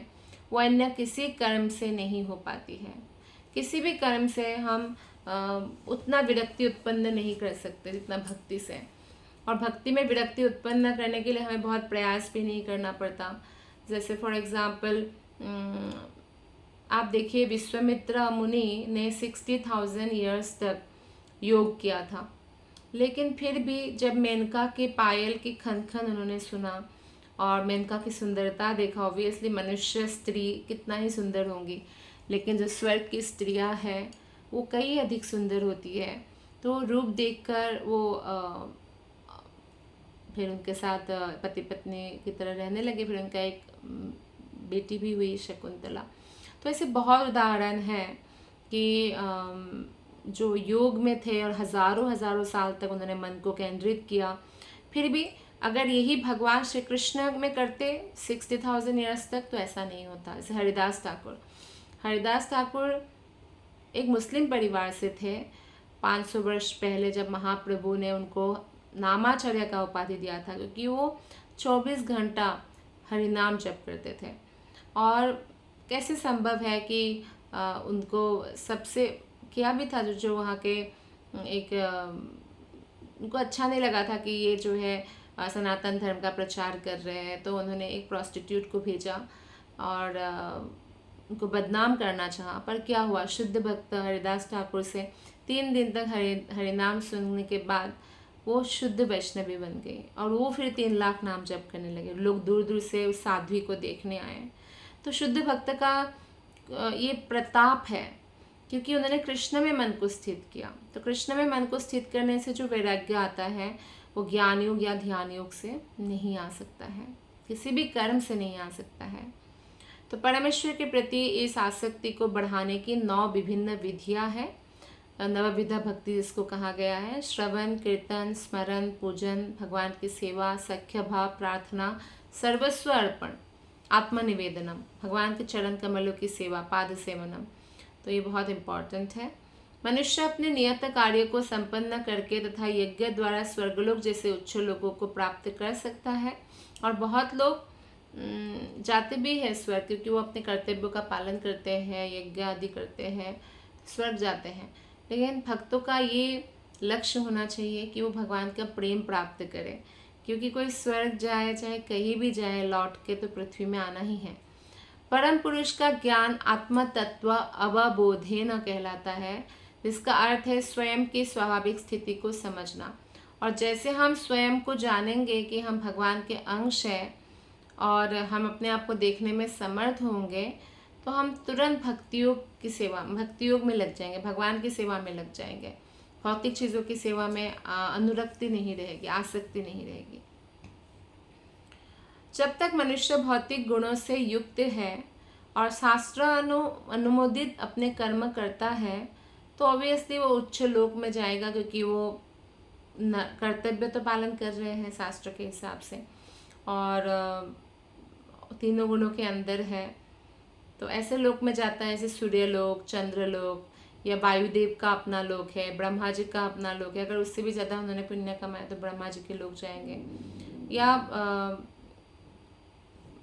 Speaker 1: वो अन्य किसी कर्म से नहीं हो पाती है। किसी भी कर्म से हम उतना विरक्ति उत्पन्न नहीं कर सकते जितना भक्ति से। और भक्ति में विरक्ति उत्पन्न करने के लिए हमें बहुत प्रयास भी नहीं करना पड़ता। जैसे फॉर एग्जाम्पल आप देखिए, विश्वामित्र मुनि ने 60,000 ईयर्स तक योग किया था, लेकिन फिर भी जब मेनका के पायल की खन खन उन्होंने सुना और मेनका की सुंदरता देखा, ऑब्वियसली मनुष्य स्त्री कितना ही सुंदर होंगी, लेकिन जो स्वर्ग की स्त्रियां हैं वो कई अधिक सुंदर होती है। तो रूप देखकर वो फिर उनके साथ पति पत्नी की तरह रहने लगे। फिर उनका एक बेटी भी हुई, शकुंतला। तो ऐसे बहुत उदाहरण हैं कि जो योग में थे और हज़ारों हज़ारों साल तक उन्होंने मन को केंद्रित किया, फिर भी अगर यही भगवान श्री कृष्ण में करते 60,000 ईयर्स तक तो ऐसा नहीं होता। जैसे हरिदास ठाकुर एक मुस्लिम परिवार से थे। 500 वर्ष पहले जब महाप्रभु ने उनको नामाचार्य का उपाधि दिया था, क्योंकि वो 24 घंटा हरिनाम जप करते थे। और कैसे संभव है कि उनको सबसे किया भी था जो वहाँ के एक उनको अच्छा नहीं लगा था कि ये जो है सनातन धर्म का प्रचार कर रहे हैं, तो उन्होंने एक प्रोस्टिट्यूट को भेजा और उनको बदनाम करना चाहा। पर क्या हुआ, शुद्ध भक्त हरिदास ठाकुर से 3 दिन तक हरिनाम सुनने के बाद वो शुद्ध वैष्णवी बन गई और वो फिर 3 लाख नाम जप करने लगे। लोग दूर दूर से उस साध्वी को देखने आए। तो शुद्ध भक्त का ये प्रताप है, क्योंकि उन्होंने कृष्ण में मन को स्थित किया। तो कृष्ण में मन को स्थित करने से जो वैराग्य आता है वो ज्ञान योग या ध्यान योग से नहीं आ सकता है, किसी भी कर्म से नहीं आ सकता है। तो परमेश्वर के प्रति इस आसक्ति को बढ़ाने की 9 विभिन्न विधियां हैं। नवविधा भक्ति जिसको कहा गया है: श्रवण, कीर्तन, स्मरण, पूजन, भगवान की सेवा, सख्य भाव, प्रार्थना, सर्वस्व अर्पण, आत्मनिवेदनम, भगवान के चरण कमलों की सेवा, पाद सेवनम। तो ये बहुत इम्पॉर्टेंट है। मनुष्य अपने नियत कार्य को संपन्न करके तथा यज्ञ द्वारा स्वर्गलोक जैसे उच्च लोगों को प्राप्त कर सकता है। और बहुत लोग जाते भी हैं स्वर्ग, क्योंकि वो अपने कर्तव्यों का पालन करते हैं, यज्ञ आदि करते हैं, स्वर्ग जाते हैं। लेकिन भक्तों का ये लक्ष्य होना चाहिए कि वो भगवान का प्रेम प्राप्त करें, क्योंकि कोई स्वर्ग जाए चाहे कहीं भी जाए, लौट के तो पृथ्वी में आना ही है। परम पुरुष का ज्ञान आत्म तत्व अवबोधेन कहलाता है, जिसका अर्थ है स्वयं की स्वाभाविक स्थिति को समझना। और जैसे हम स्वयं को जानेंगे कि हम भगवान के अंश हैं और हम अपने आप को देखने में समर्थ होंगे, तो हम तुरंत भक्ति योग में लग जाएंगे, भगवान की सेवा में लग जाएंगे। भौतिक चीज़ों की सेवा में अनुरक्ति नहीं रहेगी, आसक्ति नहीं रहेगी। जब तक मनुष्य भौतिक गुणों से युक्त है और शास्त्र अनुमोदित अपने कर्म करता है, तो ऑब्वियसली वो उच्च लोक में जाएगा, क्योंकि वो कर्तव्य तो पालन कर रहे हैं शास्त्र के हिसाब से और तीनों गुणों के अंदर है। तो ऐसे लोक में जाता है, जैसे सूर्यलोक, चंद्रलोक, या वायुदेव का अपना लोक है, ब्रह्मा जी का अपना लोक है। अगर उससे भी ज़्यादा उन्होंने पुण्य कमाया तो ब्रह्मा जी के लोक जाएंगे, या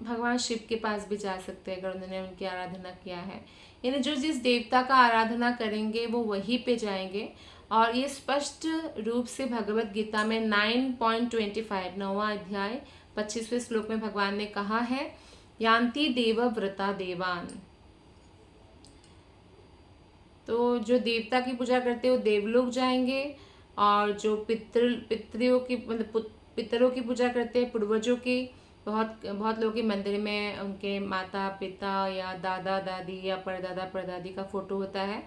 Speaker 1: भगवान शिव के पास भी जा सकते हैं अगर उन्होंने उनकी आराधना किया है। यानी जो जिस देवता का आराधना करेंगे वो वहीं पे जाएंगे। और ये स्पष्ट रूप से भगवत गीता में 9.25 9वां अध्याय 25वें श्लोक में भगवान ने कहा है, यान्ति देव व्रता देवान। तो जो देवता की पूजा करते हैं वो देवलोक जाएंगे, और जो पितरों की पूजा करते हैं, पूर्वजों की, बहुत लोगों के मंदिर में उनके माता पिता या दादा दादी या परदादा परदादी का फोटो होता है,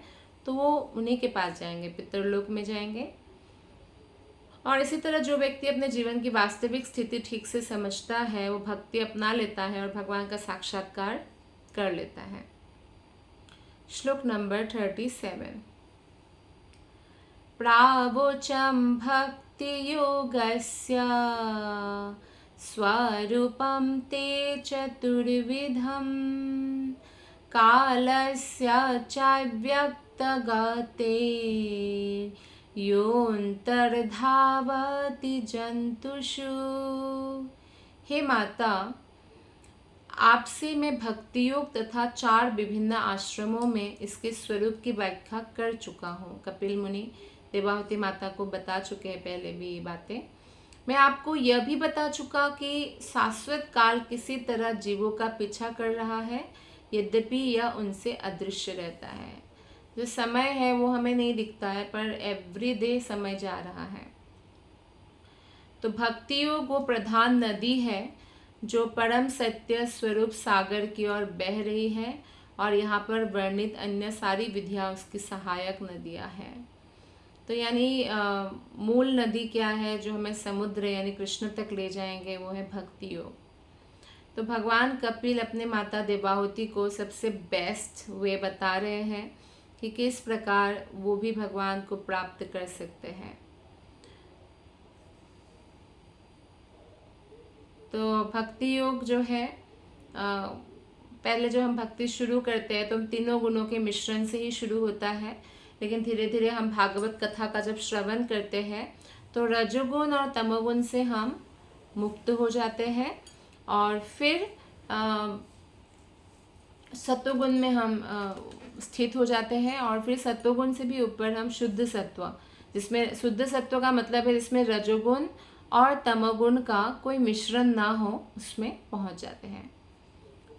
Speaker 1: तो वो उन्हीं के पास जाएंगे, पितरलोक में जाएंगे। और इसी तरह जो व्यक्ति अपने जीवन की वास्तविक स्थिति ठीक से समझता है, वो भक्ति अपना लेता है और भगवान का साक्षात्कार कर लेता है। श्लोक नंबर 37। प्रावोचम भक्ति योगस्य स्वरूपं ते चतुर्विधं कालस्य चाव्यक्तगते योऽन्तर्धावति जन्तुषु। हे माता, आपसे मैं भक्ति योग तथा 4 विभिन्न आश्रमों में इसके स्वरूप की व्याख्या कर चुका हूँ। कपिल मुनि देवाहुति माता को बता चुके हैं पहले भी ये बातें। मैं आपको यह भी बता चुका कि शाश्वत काल किसी तरह जीवों का पीछा कर रहा है, यद्यपि यह उनसे अदृश्य रहता है। जो समय है वो हमें नहीं दिखता है, पर एवरीडे समय जा रहा है। तो भक्ति योग वो प्रधान नदी है जो परम सत्य स्वरूप सागर की ओर बह रही है, और यहाँ पर वर्णित अन्य सारी विधियाँ उसकी सहायक नदियाँ हैं। तो यानी मूल नदी क्या है जो हमें समुद्र यानी कृष्ण तक ले जाएंगे, वो है भक्ति योग। तो भगवान कपिल अपने माता देवाहुति को सबसे बेस्ट वे बता रहे हैं कि किस प्रकार वो भी भगवान को प्राप्त कर सकते हैं। तो भक्ति योग जो है, पहले जब हम भक्ति शुरू करते हैं तो हम तीनों गुणों के मिश्रण से ही शुरू होता है, लेकिन धीरे धीरे हम भागवत कथा का जब श्रवण करते हैं तो रजोगुण और तमोगुण से हम मुक्त हो जाते हैं, और फिर सत्वगुण में हम स्थित हो जाते हैं, और फिर सत्वगुण से भी ऊपर हम शुद्ध सत्व, जिसमें शुद्ध सत्व का मतलब है जिसमें रजोगुण और तमोगुण का कोई मिश्रण ना हो उसमें पहुंच जाते हैं।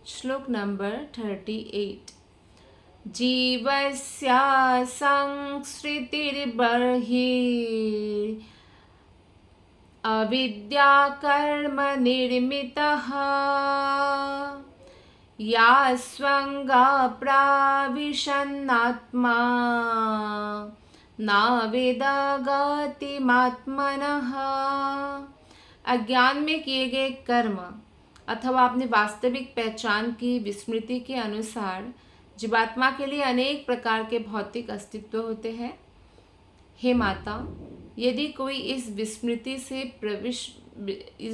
Speaker 1: श्लोक नंबर 38। जीवस्य संसृतिर्बर्हि अविद्या कर्म निर्मितः या स्वंगा प्राविशन्नात्मा न वेद गतिमात्मनः। अज्ञान में किए गए कर्म अथवा अपनी वास्तविक पहचान की विस्मृति के अनुसार जीवात्मा के लिए अनेक प्रकार के भौतिक अस्तित्व होते हैं। हे माता, यदि कोई इस विस्मृति से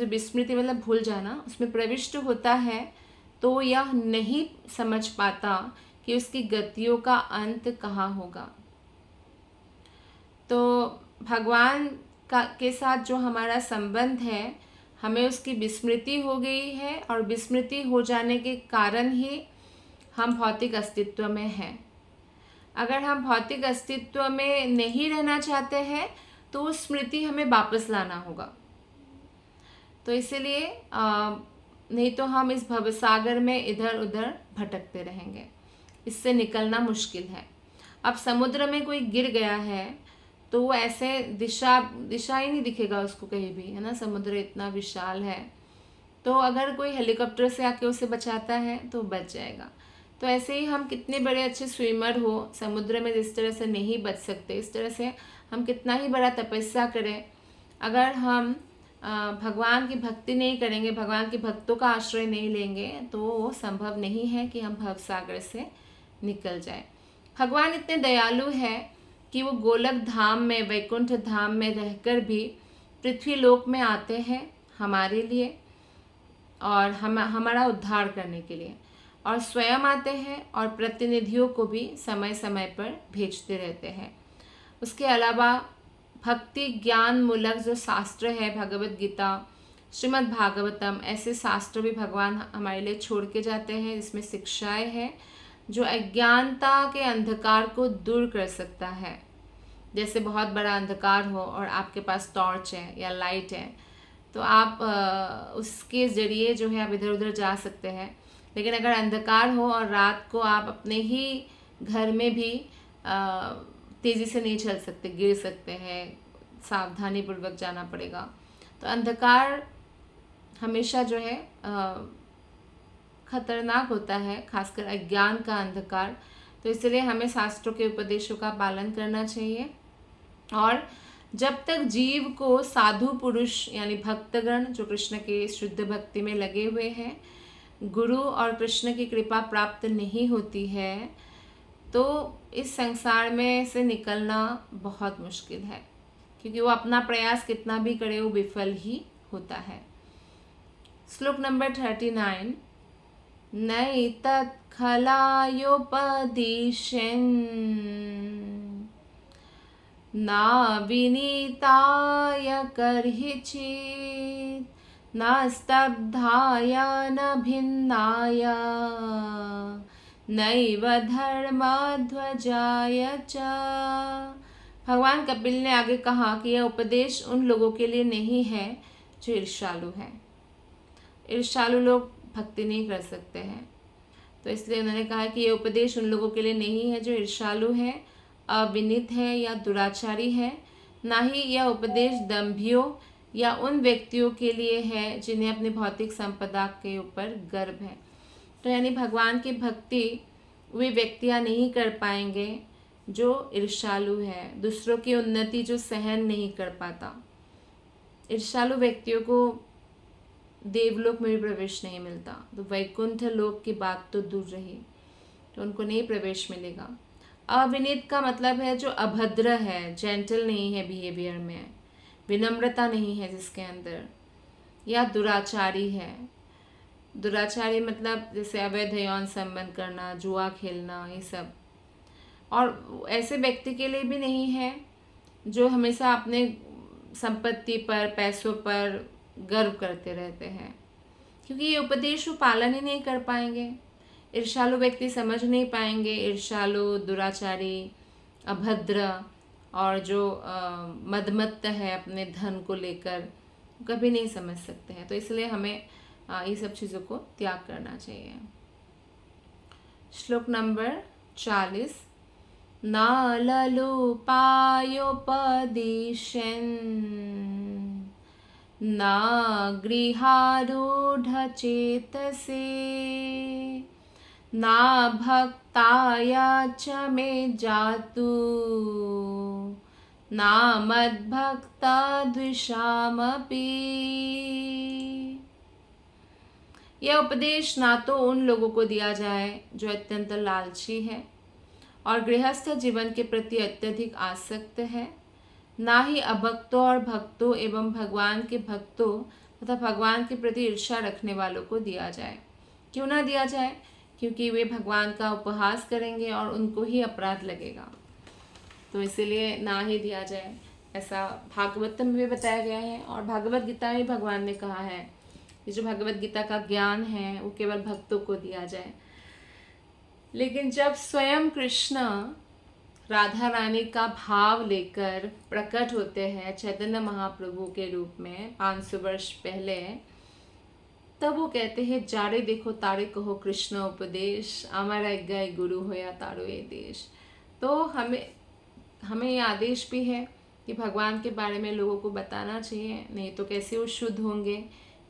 Speaker 1: विस्मृति मतलब भूल जाना, उसमें प्रविष्ट होता है तो यह नहीं समझ पाता कि उसकी गतियों का अंत कहाँ होगा। तो भगवान के साथ जो हमारा संबंध है, हमें उसकी विस्मृति हो गई है और विस्मृति हो जाने के कारण ही हम भौतिक अस्तित्व में हैं। अगर हम भौतिक अस्तित्व में नहीं रहना चाहते हैं तो उस स्मृति हमें वापस लाना होगा। तो इसीलिए नहीं तो हम इस भवसागर में इधर उधर भटकते रहेंगे, इससे निकलना मुश्किल है। अब समुद्र में कोई गिर गया है तो वो ऐसे दिशा ही नहीं दिखेगा उसको कहीं भी, है ना। समुद्र इतना विशाल है, तो अगर कोई हेलीकॉप्टर से आके उसे बचाता है तो बच जाएगा। तो ऐसे ही हम कितने बड़े अच्छे स्विमर हो, समुद्र में जिस तरह से नहीं बच सकते, इस तरह से हम कितना ही बड़ा तपस्या करें, अगर हम भगवान की भक्ति नहीं करेंगे, भगवान के भक्तों का आश्रय नहीं लेंगे, तो वो संभव नहीं है कि हम भवसागर से निकल जाए। भगवान इतने दयालु है कि वो गोलक धाम में, वैकुंठ धाम में रहकर भी पृथ्वी लोक में आते हैं हमारे लिए और हमारा उद्धार करने के लिए, और स्वयं आते हैं और प्रतिनिधियों को भी समय समय पर भेजते रहते हैं। उसके अलावा भक्ति ज्ञान मूलक जो शास्त्र है, भगवत गीता, श्रीमद् भागवतम, ऐसे शास्त्र भी भगवान हमारे लिए छोड़ के जाते हैं, जिसमें शिक्षाएं हैं जो अज्ञानता के अंधकार को दूर कर सकता है। जैसे बहुत बड़ा अंधकार हो और आपके पास टॉर्च है या लाइट है, तो आप उसके ज़रिए जो है आप इधर उधर जा सकते हैं। लेकिन अगर अंधकार हो और रात को आप अपने ही घर में भी तेज़ी से नहीं चल सकते, गिर सकते हैं, सावधानी पूर्वक जाना पड़ेगा। तो अंधकार हमेशा जो है खतरनाक होता है, खासकर अज्ञान का अंधकार। तो इसलिए हमें शास्त्रों के उपदेशों का पालन करना चाहिए, और जब तक जीव को साधु पुरुष यानी भक्तगण जो कृष्ण के शुद्ध भक्ति में लगे हुए हैं, गुरु और कृष्ण की कृपा प्राप्त नहीं होती है, तो इस संसार में से निकलना बहुत मुश्किल है, क्योंकि वो अपना प्रयास कितना भी करे वो विफल ही होता है। श्लोक नंबर 39। नैतत् खलायोपदिशन् न विनीताय कर्हिचित् न स्तब्धाय न भिन्नाय नैव धर्मध्वजाय च। भगवान कपिल ने आगे कहा कि यह उपदेश उन लोगों के लिए नहीं है जो ईर्ष्यालु हैं। ईर्ष्यालु लोग भक्ति नहीं कर सकते हैं, तो इसलिए उन्होंने कहा कि यह उपदेश उन लोगों के लिए नहीं है जो ईर्ष्यालु हैं, अविनीत है या दुराचारी है। ना ही यह उपदेश दंभियों या उन व्यक्तियों के लिए है जिन्हें अपनी भौतिक संपदा के ऊपर गर्व है। तो यानी भगवान की भक्ति वे व्यक्तियाँ नहीं कर पाएंगे जो ईर्ष्यालु है, दूसरों की उन्नति जो सहन नहीं कर पाता। ईर्ष्यालु व्यक्तियों को देवलोक में भी प्रवेश नहीं मिलता, तो वैकुंठ लोक की बात तो दूर रही, तो उनको नहीं प्रवेश मिलेगा। अविनीत का मतलब है जो अभद्र है, जेंटल नहीं है बिहेवियर में, विनम्रता नहीं है जिसके अंदर, या दुराचारी है। दुराचारी मतलब जैसे अवैध यौन संबंध करना, जुआ खेलना, ये सब। और ऐसे व्यक्ति के लिए भी नहीं है जो हमेशा अपने संपत्ति पर, पैसों पर गर्व करते रहते हैं, क्योंकि ये उपदेश वो पालन ही नहीं कर पाएंगे। ईर्ष्यालु व्यक्ति समझ नहीं पाएंगे। ईर्ष्यालु, दुराचारी, अभद्र और जो मदमत्त है अपने धन को लेकर, कभी नहीं समझ सकते हैं। तो इसलिए हमें ये सब चीज़ों को त्याग करना चाहिए। श्लोक नंबर 40। नाललोपायोपदिशन् न गृहारूढचेतसे ना भक्ताया च मे जातु ना मद्भक्ता द्विषामपि। यह उपदेश ना तो उन लोगों को दिया जाए जो अत्यंत लालची है और गृहस्थ जीवन के प्रति अत्यधिक आसक्त है, ना ही अभक्तों और भक्तों एवं भगवान के भक्तों तथा भगवान के प्रति ईर्ष्या रखने वालों को दिया जाए। क्यों ना दिया जाए? क्योंकि वे भगवान का उपहास करेंगे और उनको ही अपराध लगेगा। तो इसीलिए ना ही दिया जाए, ऐसा भागवतम में भी बताया गया है। और भागवत गीता में भगवान ने कहा है कि जो भगवत गीता का ज्ञान है वो केवल भक्तों को दिया जाए। लेकिन जब स्वयं कृष्ण राधा रानी का भाव लेकर प्रकट होते हैं चैतन्य महाप्रभु के रूप में 500 वर्ष पहले, तब वो कहते हैं जारे देखो तारे कहो कृष्ण उपदेश, हमारा गए गुरु होया तारो ये देश। तो हमें ये आदेश भी है कि भगवान के बारे में लोगों को बताना चाहिए, नहीं तो कैसे वो शुद्ध होंगे,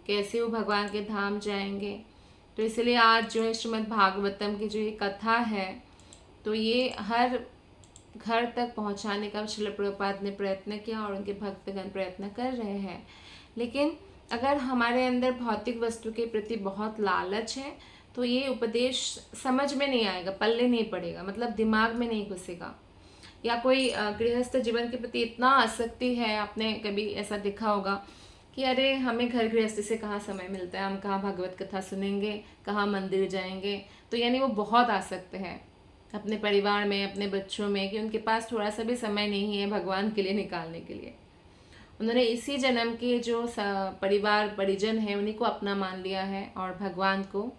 Speaker 1: कैसे वो भगवान के धाम जाएंगे। तो इसलिए आज जो है श्रीमद् भागवतम की जो ये कथा है, तो ये हर घर तक पहुंचाने का श्रील प्रभुपाद ने प्रयत्न किया और उनके भक्तगण प्रयत्न कर रहे हैं। लेकिन अगर हमारे अंदर भौतिक वस्तु के प्रति बहुत लालच है तो ये उपदेश समझ में नहीं आएगा, पल्ले नहीं पड़ेगा, मतलब दिमाग में नहीं घुसेगा। या कोई गृहस्थ जीवन के प्रति इतना आसक्ति है, आपने कभी ऐसा देखा होगा कि अरे हमें घर गृहस्थी से कहाँ समय मिलता है, हम कहाँ भागवत कथा सुनेंगे, कहाँ मंदिर जाएंगे। तो यानी वो बहुत आसक्त है अपने परिवार में, अपने बच्चों में, कि उनके पास थोड़ा सा भी समय नहीं है भगवान के लिए निकालने के लिए। उन्होंने इसी जन्म के जो परिवार परिजन है उन्हीं को अपना मान लिया है और भगवान को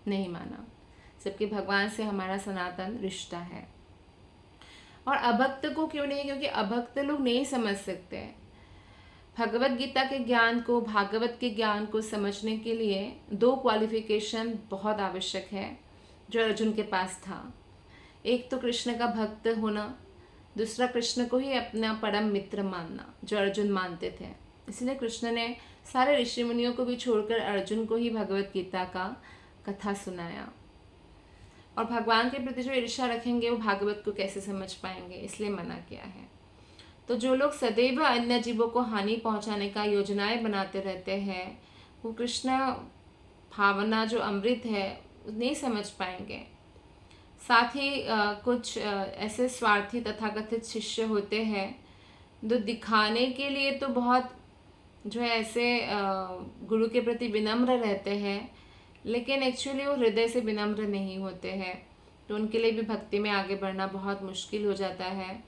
Speaker 1: नहीं माना, जबकि भगवान से हमारा सनातन रिश्ता है। और अभक्त को क्यों नहीं? क्योंकि अभक्त लोग नहीं समझ सकते हैं। भगवत गीता के ज्ञान को, भागवत के ज्ञान को समझने के लिए 2 क्वालिफिकेशन बहुत आवश्यक है जो अर्जुन के पास था। एक तो कृष्ण का भक्त होना, दूसरा कृष्ण को ही अपना परम मित्र मानना, जो अर्जुन मानते थे। इसलिए कृष्ण ने सारे ऋषि मुनियों को भी छोड़कर अर्जुन को ही भगवत गीता का कथा सुनाया। और भगवान के प्रति जो ईर्ष्या रखेंगे वो भागवत को कैसे समझ पाएंगे, इसलिए मना किया है। तो जो लोग सदैव अन्य जीवों को हानि पहुंचाने का योजनाएं बनाते रहते हैं, वो कृष्ण भावना जो अमृत है नहीं समझ पाएंगे। साथ ही कुछ ऐसे स्वार्थी तथाकथित शिष्य होते हैं जो दिखाने के लिए तो बहुत जो है ऐसे गुरु के प्रति विनम्र रहते हैं, लेकिन एक्चुअली वो हृदय से विनम्र नहीं होते हैं। तो उनके लिए भी भक्ति में आगे बढ़ना बहुत मुश्किल हो जाता है।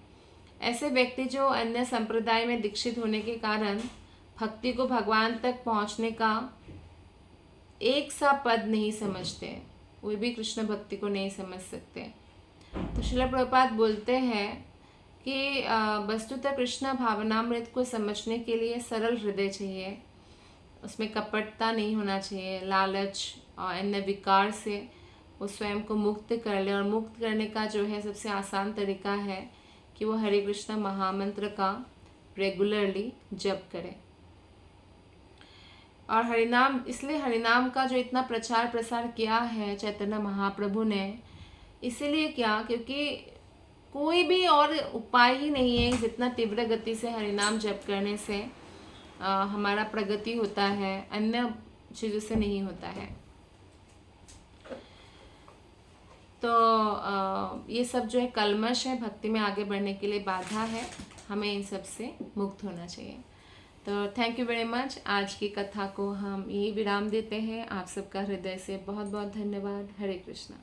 Speaker 1: ऐसे व्यक्ति जो अन्य संप्रदाय में दीक्षित होने के कारण भक्ति को भगवान तक पहुंचने का एक सा पद नहीं समझते, वो भी कृष्ण भक्ति को नहीं समझ सकते। तो श्रील प्रभुपाद बोलते हैं कि वस्तुतः कृष्ण भावनामृत को समझने के लिए सरल हृदय चाहिए, उसमें कपटता नहीं होना चाहिए, लालच और अन्य विकार से वो स्वयं को मुक्त कर ले। और मुक्त करने का जो है सबसे आसान तरीका है कि वो हरे कृष्ण महामंत्र का रेगुलरली जप करे। और हरिनाम, इसलिए हरिनाम का जो इतना प्रचार प्रसार किया है चैतन्य महाप्रभु ने, इसीलिए क्या, क्योंकि कोई भी और उपाय ही नहीं है जितना तीव्र गति से हरिनाम जप करने से हमारा प्रगति होता है, अन्य चीज़ों से नहीं होता है। तो ये सब जो है कल्मश है, भक्ति में आगे बढ़ने के लिए बाधा है, हमें इन सब से मुक्त होना चाहिए। तो थैंक यू वेरी मच। आज की कथा को हम यही विराम देते हैं। आप सबका हृदय से बहुत बहुत धन्यवाद। हरे कृष्णा।